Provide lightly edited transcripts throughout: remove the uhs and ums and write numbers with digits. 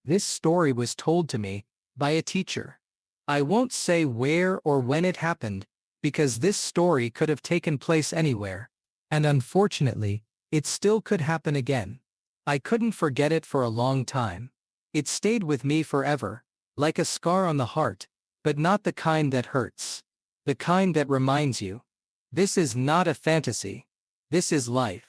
This story was told to me by a teacher. I won't say where or when it happened, because this story could have taken place anywhere. And unfortunately, it still could happen again. I couldn't forget it for a long time. It stayed with me forever, like a scar on the heart, but not the kind that hurts. The kind that reminds you. This is not a fantasy. This is life.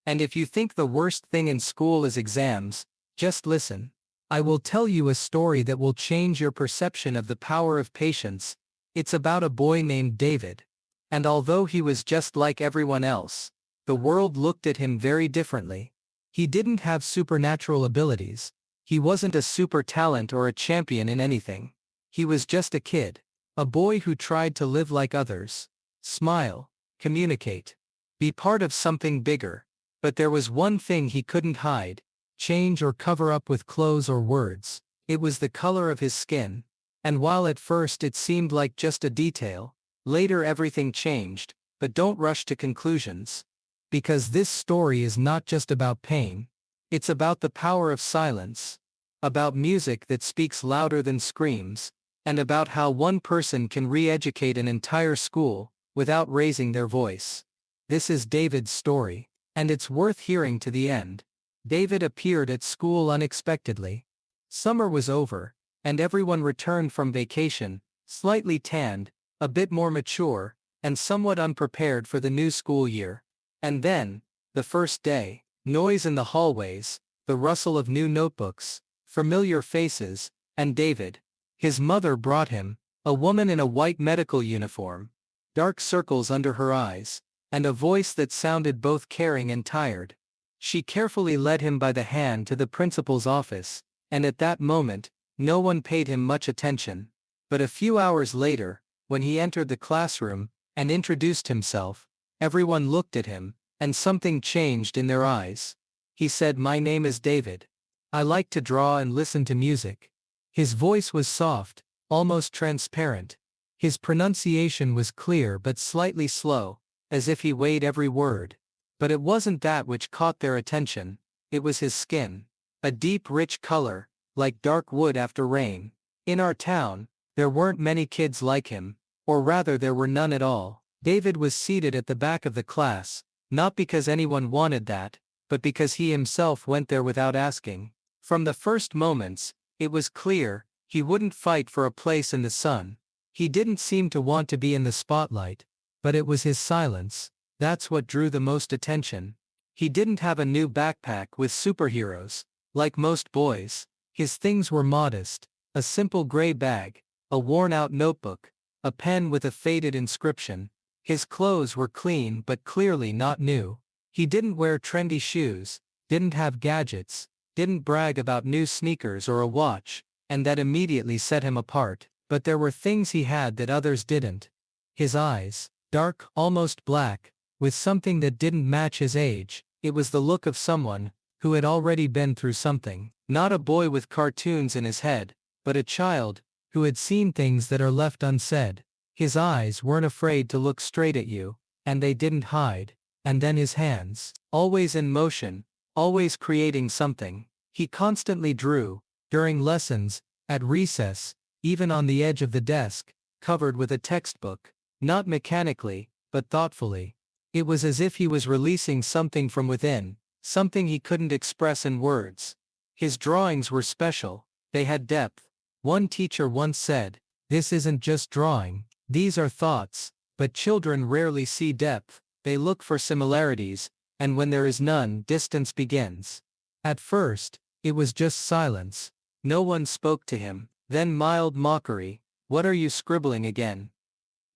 And if you think the worst thing in school is exams, just listen. I will tell you a story that will change your perception of the power of patience. It's about a boy named David. And although he was just like everyone else, the world looked at him very differently. He didn't have supernatural abilities. He wasn't a super talent or a champion in anything. He was just a kid. A boy who tried to live like others. Smile. Communicate. Be part of something bigger. But there was one thing he couldn't hide, change or cover up with clothes or words. It was the color of his skin. And while at first it seemed like just a detail, later everything changed. But don't rush to conclusions. Because this story is not just about pain. It's about the power of silence. About music that speaks louder than screams. And about how one person can re-educate an entire school without raising their voice. This is David's story. And it's worth hearing to the end. David appeared at school unexpectedly. Summer was over, and everyone returned from vacation, slightly tanned, a bit more mature, and somewhat unprepared for the new school year. And then, the first day, noise in the hallways, the rustle of new notebooks, familiar faces, and David. His mother brought him, a woman in a white medical uniform, dark circles under her eyes, and a voice that sounded both caring and tired. She carefully led him by the hand to the principal's office, and at that moment, no one paid him much attention. But a few hours later, when he entered the classroom and introduced himself, everyone looked at him, and something changed in their eyes. He said, "My name is David. I like to draw and listen to music." His voice was soft, almost transparent. His pronunciation was clear but slightly slow, as if he weighed every word. But it wasn't that which caught their attention, it was his skin. A deep rich color, like dark wood after rain. In our town, there weren't many kids like him, or rather there were none at all. David was seated at the back of the class, not because anyone wanted that, but because he himself went there without asking. From the first moments, it was clear, he wouldn't fight for a place in the sun. He didn't seem to want to be in the spotlight, but it was his silence. That's what drew the most attention. He didn't have a new backpack with superheroes, like most boys. His things were modest, a simple gray bag, a worn-out notebook, a pen with a faded inscription. His clothes were clean but clearly not new. He didn't wear trendy shoes, didn't have gadgets, didn't brag about new sneakers or a watch, and that immediately set him apart. But there were things he had that others didn't. His eyes, dark, almost black, with something that didn't match his age. It was the look of someone who had already been through something. Not a boy with cartoons in his head, but a child who had seen things that are left unsaid. His eyes weren't afraid to look straight at you, and they didn't hide. And then his hands, always in motion, always creating something. He constantly drew, during lessons, at recess, even on the edge of the desk, covered with a textbook, not mechanically, but thoughtfully. It was as if he was releasing something from within, something he couldn't express in words. His drawings were special, they had depth. One teacher once said, "This isn't just drawing, these are thoughts." But children rarely see depth, they look for similarities, and when there is none, distance begins. At first, it was just silence. No one spoke to him. Then mild mockery, "What are you scribbling again?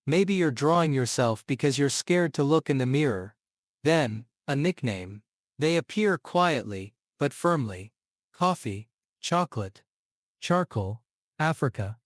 Maybe you're drawing yourself because you're scared to look in the mirror." Then, a nickname. They appear quietly, but firmly. Coffee, chocolate, charcoal, Africa.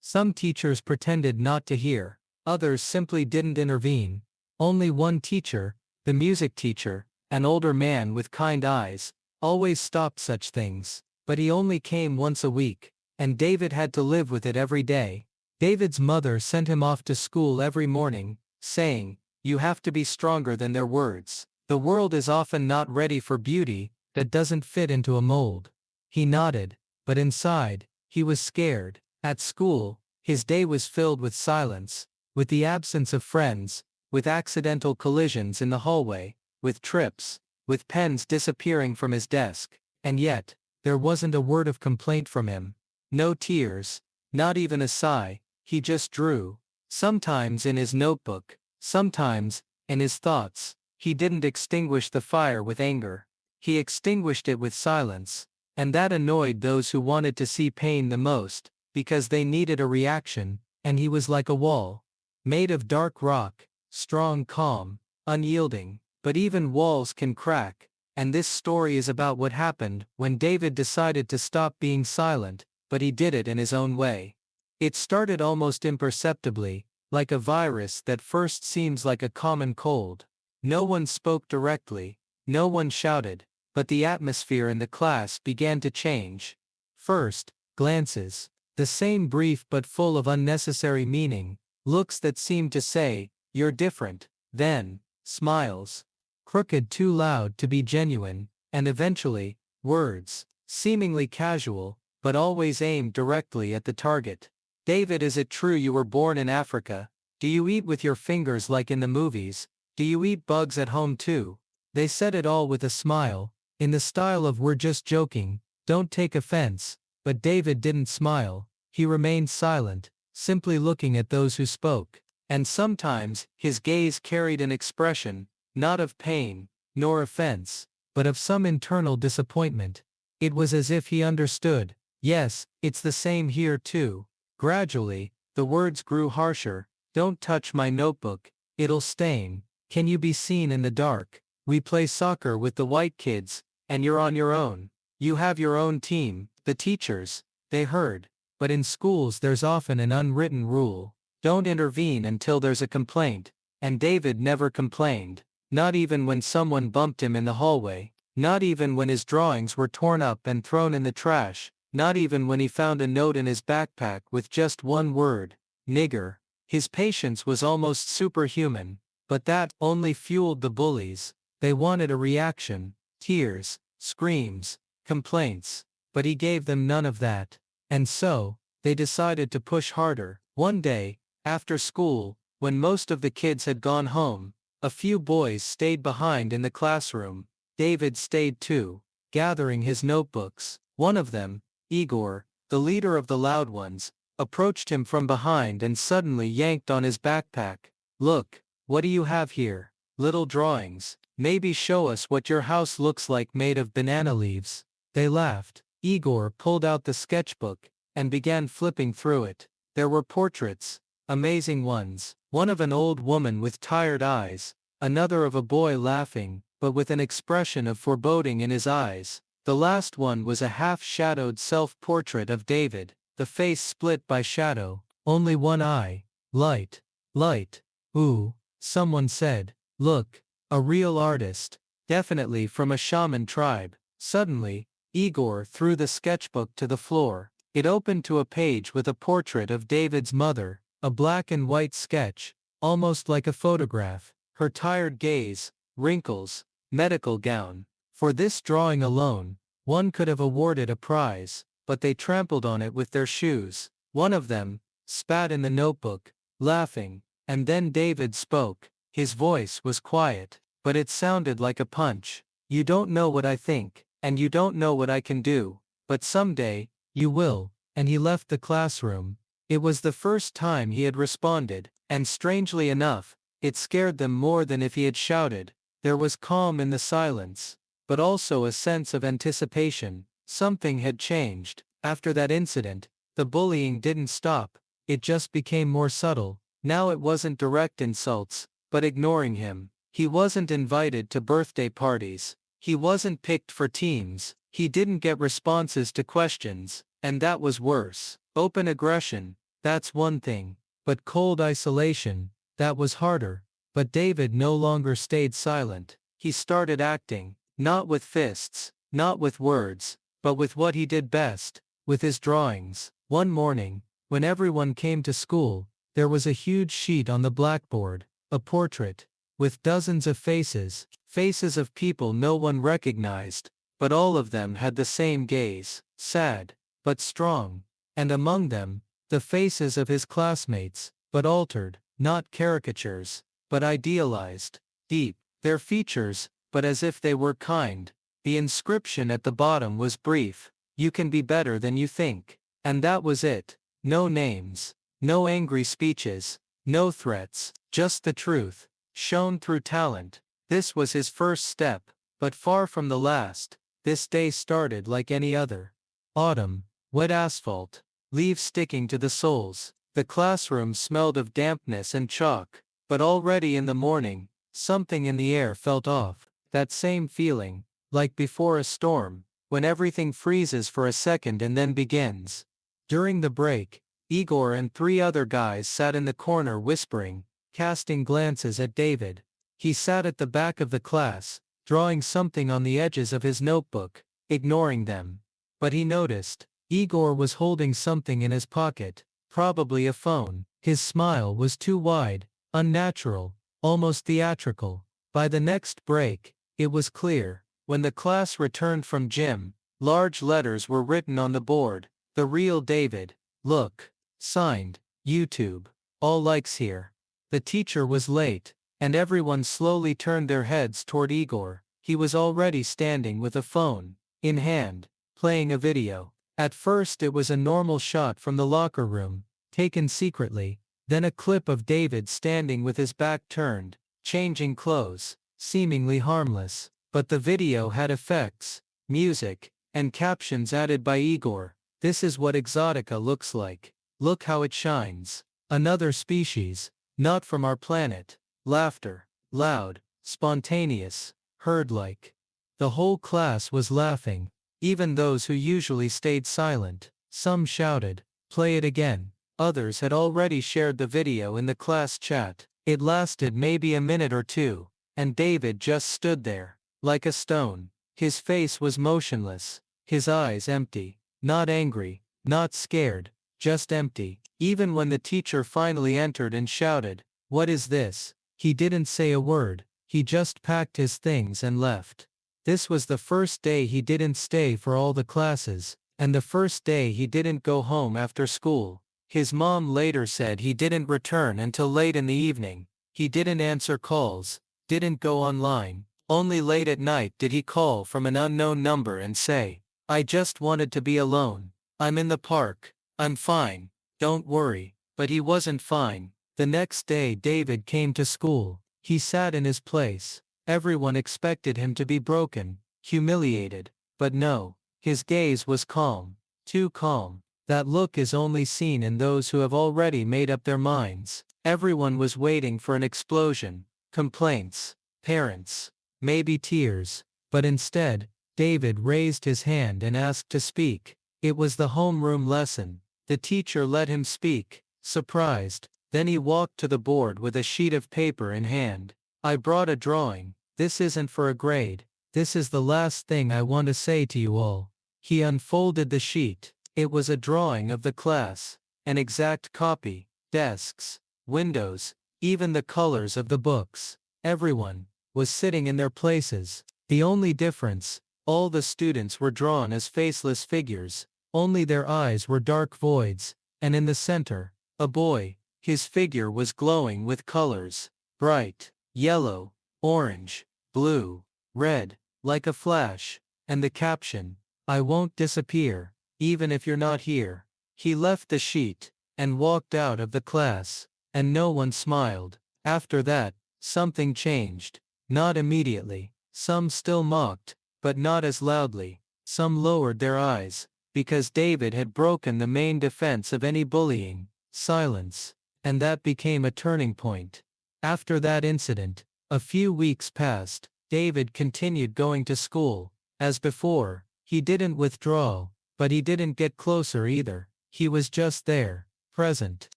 Some teachers pretended not to hear, others simply didn't intervene. Only one teacher, the music teacher, an older man with kind eyes, always stopped such things. But he only came once a week. And David had to live with it every day. David's mother sent him off to school every morning, saying, "You have to be stronger than their words. The world is often not ready for beauty that doesn't fit into a mold." He nodded, but inside, he was scared. At school, his day was filled with silence, with the absence of friends, with accidental collisions in the hallway, with trips, with pens disappearing from his desk. And yet, there wasn't a word of complaint from him. No tears, not even a sigh, he just drew. Sometimes in his notebook, sometimes in his thoughts. He didn't extinguish the fire with anger. He extinguished it with silence. And that annoyed those who wanted to see pain the most, because they needed a reaction, and he was like a wall. Made of dark rock, strong, calm, unyielding. But even walls can crack, and this story is about what happened when David decided to stop being silent, but he did it in his own way. It started almost imperceptibly, like a virus that first seems like a common cold. No one spoke directly, no one shouted, but the atmosphere in the class began to change. First, glances. The same brief but full of unnecessary meaning, looks that seemed to say, "You're different." Then, smiles. Crooked, too loud to be genuine, and eventually, words, seemingly casual, but always aimed directly at the target. "David, is it true you were born in Africa? Do you eat with your fingers like in the movies? Do you eat bugs at home too?" They said it all with a smile, in the style of "we're just joking, don't take offense," but David didn't smile, he remained silent, simply looking at those who spoke. And sometimes, his gaze carried an expression, not of pain, nor offense, but of some internal disappointment. It was as if he understood. Yes, it's the same here too. Gradually, the words grew harsher. "Don't touch my notebook, it'll stain. Can you be seen in the dark? We play soccer with the white kids, and you're on your own. You have your own team, the teachers." They heard. But in schools there's often an unwritten rule. Don't intervene until there's a complaint. And David never complained. Not even when someone bumped him in the hallway. Not even when his drawings were torn up and thrown in the trash. Not even when he found a note in his backpack with just one word, "nigger." His patience was almost superhuman. But that only fueled the bullies. They wanted a reaction. Tears, screams, complaints. But he gave them none of that. And so, they decided to push harder. One day, after school, when most of the kids had gone home, a few boys stayed behind in the classroom. David stayed too, gathering his notebooks. One of them, Igor, the leader of the loud ones, approached him from behind and suddenly yanked on his backpack. "Look, what do you have here? Little drawings. Maybe show us what your house looks like made of banana leaves." They laughed. Igor pulled out the sketchbook and began flipping through it. There were portraits, amazing ones. One of an old woman with tired eyes, another of a boy laughing, but with an expression of foreboding in his eyes. The last one was a half-shadowed self-portrait of David, the face split by shadow, only one eye. Light. Light. "Ooh," someone said. "Look, a real artist. Definitely from a shaman tribe." Suddenly, Igor threw the sketchbook to the floor. It opened to a page with a portrait of David's mother, a black and white sketch, almost like a photograph. Her tired gaze, wrinkles, medical gown. For this drawing alone, one could have awarded a prize, but they trampled on it with their shoes. One of them spat in the notebook, laughing, and then David spoke. His voice was quiet, but it sounded like a punch. "You don't know what I think, and you don't know what I can do, but someday, you will." And he left the classroom. It was the first time he had responded, and strangely enough, it scared them more than if he had shouted. There was calm in the silence, but also a sense of anticipation. Something had changed. After that incident, the bullying didn't stop, it just became more subtle. Now it wasn't direct insults, but ignoring him. He wasn't invited to birthday parties. He wasn't picked for teams. He didn't get responses to questions, and that was worse. Open aggression, that's one thing, but cold isolation, that was harder. But David no longer stayed silent. He started acting, not with fists, not with words, but with what he did best, with his drawings. One morning, when everyone came to school, there was a huge sheet on the blackboard, a portrait, with dozens of faces, faces of people no one recognized, but all of them had the same gaze, sad, but strong. And among them, the faces of his classmates, but altered, not caricatures, but idealized, deep, their features, but as if they were kind. The inscription at the bottom was brief: "You can be better than you think." And that was it. No names, no angry speeches, no threats, just the truth, shown through talent. This was his first step, but far from the last. This day started like any other. Autumn, wet asphalt, leaves sticking to the soles. The classroom smelled of dampness and chalk, but already in the morning, something in the air felt off. That same feeling, like before a storm, when everything freezes for a second and then begins. During the break, Igor and 3 other guys sat in the corner whispering, casting glances at David. He sat at the back of the class, drawing something on the edges of his notebook, ignoring them. But he noticed, Igor was holding something in his pocket, probably a phone. His smile was too wide, unnatural, almost theatrical. By the next break, it was clear. When the class returned from gym, large letters were written on the board: "The real David. Look. Signed, YouTube. All likes here." The teacher was late, and everyone slowly turned their heads toward Igor. He was already standing with a phone in hand, playing a video. At first it was a normal shot from the locker room, taken secretly, then a clip of David standing with his back turned, changing clothes, seemingly harmless. But the video had effects, music, and captions added by Igor. "This is what Exotica looks like. Look how it shines. Another species, not from our planet." Laughter, loud, spontaneous, herd-like. The whole class was laughing, even those who usually stayed silent. Some shouted, "Play it again." Others had already shared the video in the class chat. It lasted maybe a minute or two, and David just stood there, like a stone. His face was motionless, his eyes empty, not angry, not scared, just empty. Even when the teacher finally entered and shouted, "What is this?" he didn't say a word. He just packed his things and left. This was the first day he didn't stay for all the classes, and the first day he didn't go home after school. His mom later said he didn't return until late in the evening. He didn't answer calls, didn't go online. Only late at night did he call from an unknown number and say, "I just wanted to be alone. I'm in the park. I'm fine. Don't worry." But he wasn't fine. The next day David came to school. He sat in his place. Everyone expected him to be broken, humiliated. But no, his gaze was calm. Too calm. That look is only seen in those who have already made up their minds. Everyone was waiting for an explosion, complaints, parents, maybe tears. But instead, David raised his hand and asked to speak. It was the homeroom lesson. The teacher let him speak, surprised. Then he walked to the board with a sheet of paper in hand. "I brought a drawing. This isn't for a grade. This is the last thing I want to say to you all." He unfolded the sheet. It was a drawing of the class, an exact copy, desks, windows, even the colors of the books. Everyone was sitting in their places. The only difference, all the students were drawn as faceless figures, only their eyes were dark voids, and in the center, a boy. His figure was glowing with colors, bright, yellow, orange, blue, red, like a flash, and the caption, "I won't disappear, even if you're not here." He left the sheet, and walked out of the class, and no one smiled. After that, something changed. Not immediately. Some still mocked, but not as loudly. Some lowered their eyes, because David had broken the main defense of any bullying, silence. And that became a turning point. After that incident, a few weeks passed. David continued going to school. As before, he didn't withdraw, but he didn't get closer either. He was just there, present.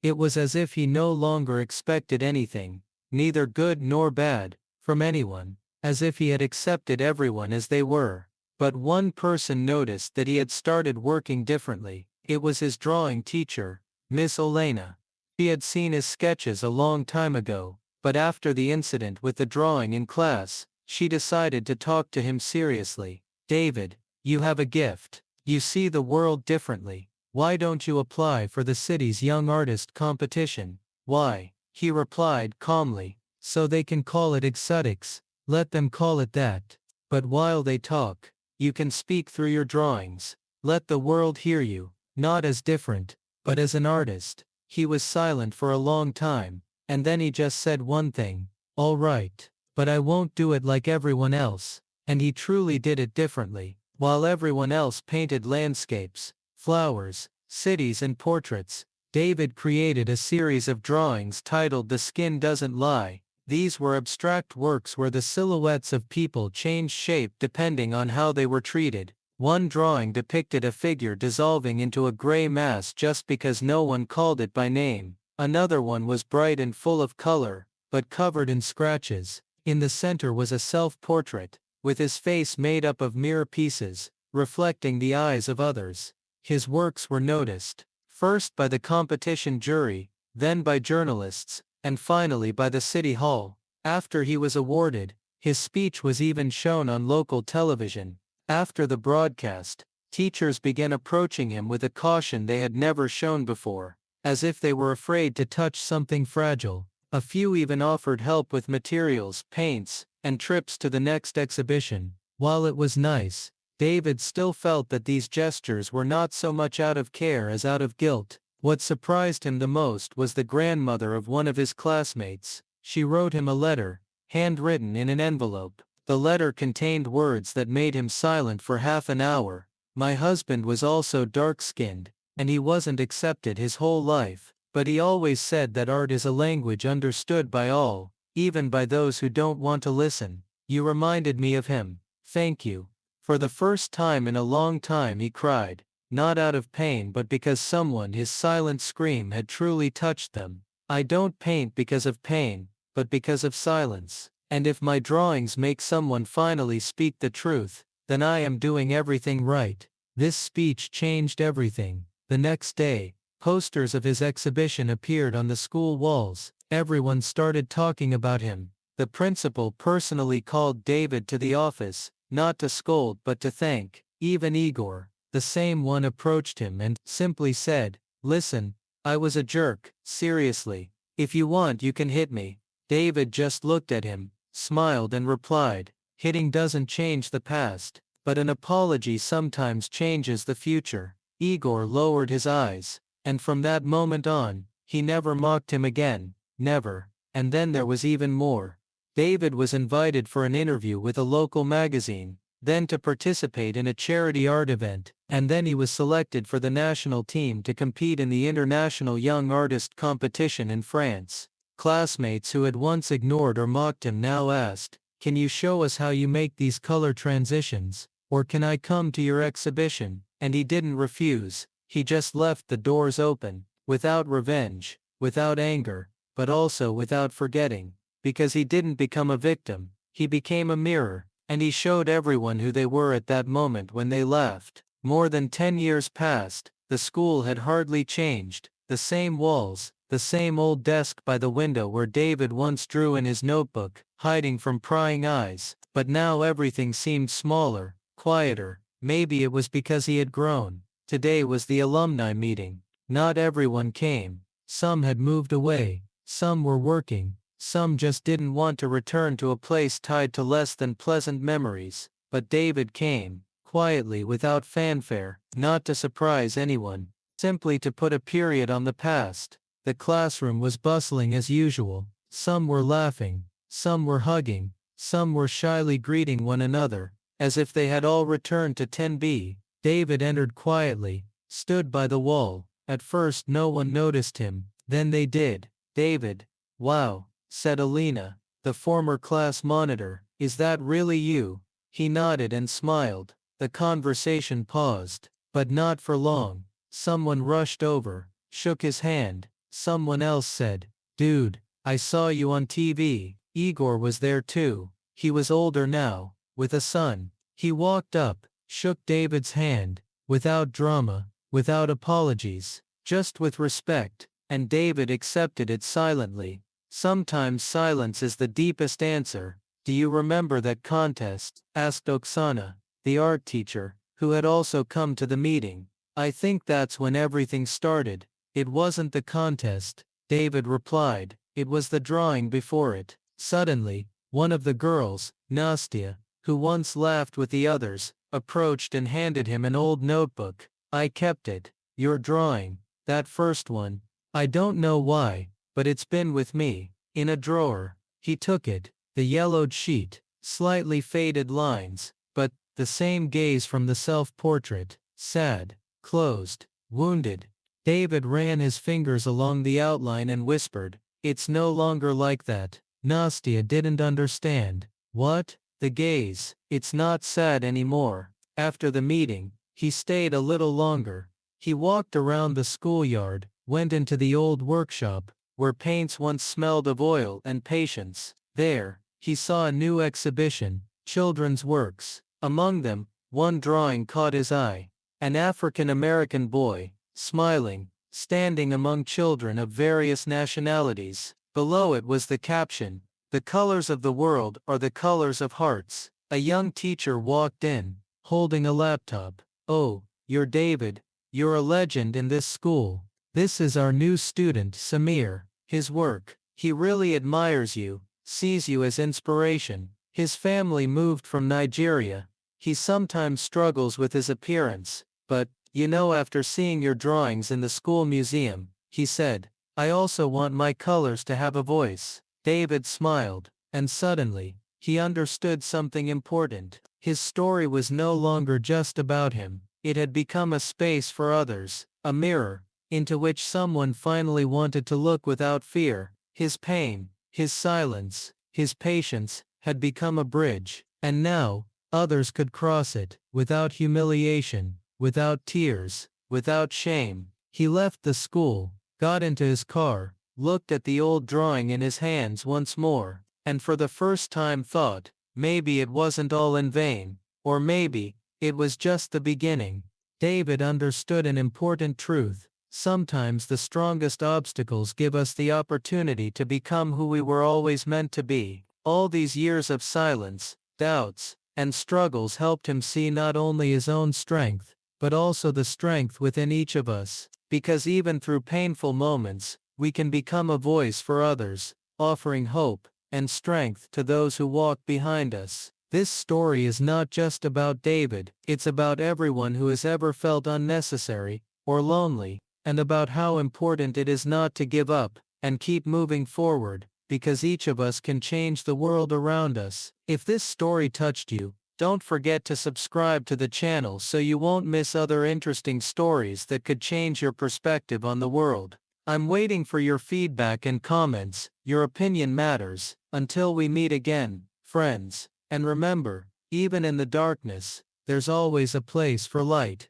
It was as if he no longer expected anything, neither good nor bad, from anyone, as if he had accepted everyone as they were. But one person noticed that he had started working differently. It was his drawing teacher, Miss Olena. She had seen his sketches a long time ago, but after the incident with the drawing in class, she decided to talk to him seriously. "David, you have a gift. You see the world differently. Why don't you apply for the city's young artist competition? Why? He replied calmly. So they can call it exotics. Let them call it that. But while they talk, you can speak through your drawings. Let the world hear you, not as different, but as an artist. He was silent for a long time, and then he just said one thing. All right, but I won't do it like everyone else. And he truly did it differently. While everyone else painted landscapes, flowers, cities and portraits, David created a series of drawings titled The Skin Doesn't Lie. These were abstract works where the silhouettes of people changed shape depending on how they were treated. One drawing depicted a figure dissolving into a gray mass just because no one called it by name. Another one was bright and full of color, but covered in scratches. In the center was a self-portrait, with his face made up of mirror pieces, reflecting the eyes of others. His works were noticed, first by the competition jury, then by journalists, and finally by the city hall. After he was awarded, his speech was even shown on local television. After the broadcast, teachers began approaching him with a caution they had never shown before, as if they were afraid to touch something fragile. A few even offered help with materials, paints, and trips to the next exhibition. While it was nice, David still felt that these gestures were not so much out of care as out of guilt. What surprised him the most was the grandmother of one of his classmates. She wrote him a letter, handwritten in an envelope. The letter contained words that made him silent for half an hour. My husband was also dark-skinned, and he wasn't accepted his whole life, but he always said that art is a language understood by all, even by those who don't want to listen. You reminded me of him. Thank you. For the first time in a long time he cried, not out of pain but because his silent scream had truly touched them. I don't paint because of pain, but because of silence. And if my drawings make someone finally speak the truth, then I am doing everything right. This speech changed everything. The next day, posters of his exhibition appeared on the school walls. Everyone started talking about him. The principal personally called David to the office, not to scold but to thank. Even Igor, the same one, approached him and simply said, "Listen, I was a jerk, seriously. If you want you can hit me." David just looked at him, smiled and replied, "Hitting doesn't change the past, but an apology sometimes changes the future." Igor lowered his eyes, and from that moment on, he never mocked him again, never. And then there was even more. David was invited for an interview with a local magazine, then to participate in a charity art event, and then he was selected for the national team to compete in the International Young Artist Competition in France. Classmates who had once ignored or mocked him now asked, "Can you show us how you make these color transitions? Or can I come to your exhibition?" And he didn't refuse. He just left the doors open, without revenge, without anger, but also without forgetting. Because he didn't become a victim, he became a mirror, and he showed everyone who they were at that moment when they left. More than 10 years passed, the school had hardly changed, the same walls, the same old desk by the window where David once drew in his notebook, hiding from prying eyes, but now everything seemed smaller, quieter. Maybe it was because he had grown. Today was the alumni meeting. Not everyone came. Some had moved away, some were working, some just didn't want to return to a place tied to less than pleasant memories. But David came, quietly without fanfare, not to surprise anyone, simply to put a period on the past. The classroom was bustling as usual. Some were laughing, some were hugging, some were shyly greeting one another, as if they had all returned to 10B. David entered quietly, stood by the wall. At first no one noticed him, then they did. "David." "Wow," said Alina, the former class monitor. "Is that really you?" He nodded and smiled. The conversation paused, but not for long. Someone rushed over, shook his hand. Someone else said, "Dude, I saw you on TV." Igor was there too. He was older now, with a son. He walked up, shook David's hand, without drama, without apologies, just with respect, and David accepted it silently. Sometimes silence is the deepest answer. "Do you remember that contest?" asked Oksana, the art teacher, who had also come to the meeting. I think that's when everything started. It wasn't the contest, David replied. It was the drawing before it. Suddenly, one of the girls, Nastya, who once laughed with the others, approached and handed him an old notebook. I kept it. Your drawing, that first one. I don't know why, but it's been with me, in a drawer. He took it, the yellowed sheet, slightly faded lines, but the same gaze from the self-portrait, sad, closed, wounded. David ran his fingers along the outline and whispered, "It's no longer like that." Nastya didn't understand. What? The gaze. It's not sad anymore. After the meeting, he stayed a little longer. He walked around the schoolyard, went into the old workshop, where paints once smelled of oil and patience. There, he saw a new exhibition, children's works. Among them, one drawing caught his eye. An African-American boy, smiling, standing among children of various nationalities. Below it was the caption, "The colors of the world are the colors of hearts." A young teacher walked in, holding a laptop. "Oh, you're David. You're a legend in this school. This is our new student, Samir. His work. He really admires you, sees you as inspiration. His family moved from Nigeria. He sometimes struggles with his appearance, but, you know, after seeing your drawings in the school museum," he said, "I also want my colors to have a voice." David smiled, and suddenly, he understood something important. His story was no longer just about him. It had become a space for others, a mirror, into which someone finally wanted to look without fear. His pain, his silence, his patience, had become a bridge, and now, others could cross it, without humiliation, without tears, without shame. He left the school, got into his car, looked at the old drawing in his hands once more, and for the first time thought, maybe it wasn't all in vain, or maybe, it was just the beginning. David understood an important truth. Sometimes the strongest obstacles give us the opportunity to become who we were always meant to be. All these years of silence, doubts, and struggles helped him see not only his own strength, but also the strength within each of us. Because even through painful moments, we can become a voice for others, offering hope and strength to those who walk behind us. This story is not just about David, it's about everyone who has ever felt unnecessary or lonely, and about how important it is not to give up and keep moving forward, because each of us can change the world around us. If this story touched you, don't forget to subscribe to the channel so you won't miss other interesting stories that could change your perspective on the world. I'm waiting for your feedback and comments. Your opinion matters. Until we meet again, friends. And remember, even in the darkness, there's always a place for light.